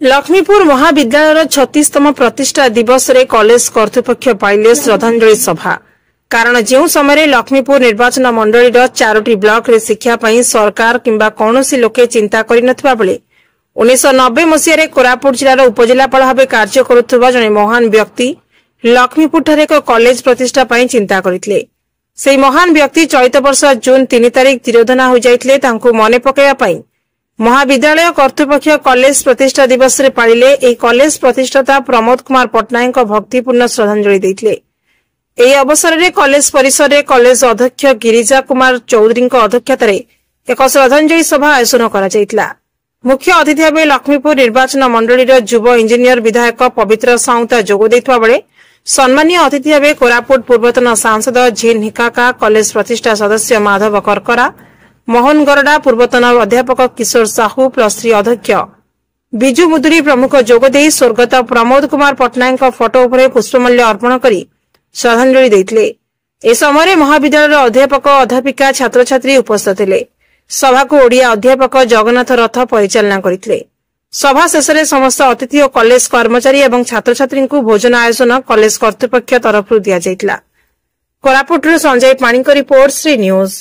लक्ष्मीपुर महाविद्यालय 36तम प्रतिष्ठा दिवस रे कॉलेज कर्तृपक्ष पाइले श्रद्धांजलि सभा। कारण जो समय लक्ष्मीपुर निर्वाचन मंडली 4टी ब्लॉक रे शिक्षा पई सरकार किंबा कौनसी लोके चिंता करि नथबा बेले 1990 मसिया कोरापुट जिलार उपजिलापाल भाव कार्य करुवा जने महान व्यक्ति लक्ष्मीपुर ठारे एक कॉलेज प्रतिष्ठा पई चिंता करथिले। सेही महान व्यक्ति चलित वर्ष जून 3 तारिख तिरोधना हो जाइथिले। तांको मने पकेया पई महाविद्यालय कर्तृपक्ष कॉलेज प्रतिष्ठा दिवस रे पालिले। ए कॉलेज प्रतिष्ठाता प्रमोद कुमार पटनायक भक्तिपूर्ण श्रद्धांजलि देथिले। एही अवसर रे कॉलेज परिसर रे कॉलेज अध्यक्ष गिरिजा कुमार चौधरी अध्यक्षता रे एक श्रद्धांजलि सभा आयोजन करा जायतिला। मुख्य अतिथि भाव लक्ष्मीपुर निर्वाचन मंडली युव इंजीनियर विधायक पवित्र साउंता जोग देथिबा बेले सम्मानीय अतिथि भाव कोरापुट पूर्वतन सांसद झीन हिकाका, कॉलेज प्रतिष्ठा सदस्य माधव करकरा, मोहन गरडा, पूर्वतन अध्यापक किशोर साहू, +3 अध्यक्ष बिजू मुदुरी प्रमुख जोगदे स्वर्गत प्रमोद कुमार पटनायक फोटो उपरे पुष्पमाल्य अर्पण करी श्रद्धांजलि देथिले। ए समय महाविद्यालय अध्यापक, अध्यापिका, छात्र छात्री उपस्थित थिले। सभा को ओडिया अध्यापक जगन्नाथ रथ परिचालना करथिले। सभा शेष में समस्त अतिथि और कॉलेज कर्मचारी एवं छात्र छात्री को भोजन आयोजन कॉलेज कर्तृपक्ष तरफ दिया जायतिला। कोरापुट संजय पाणी रिपोर्ट, श्री न्यूज।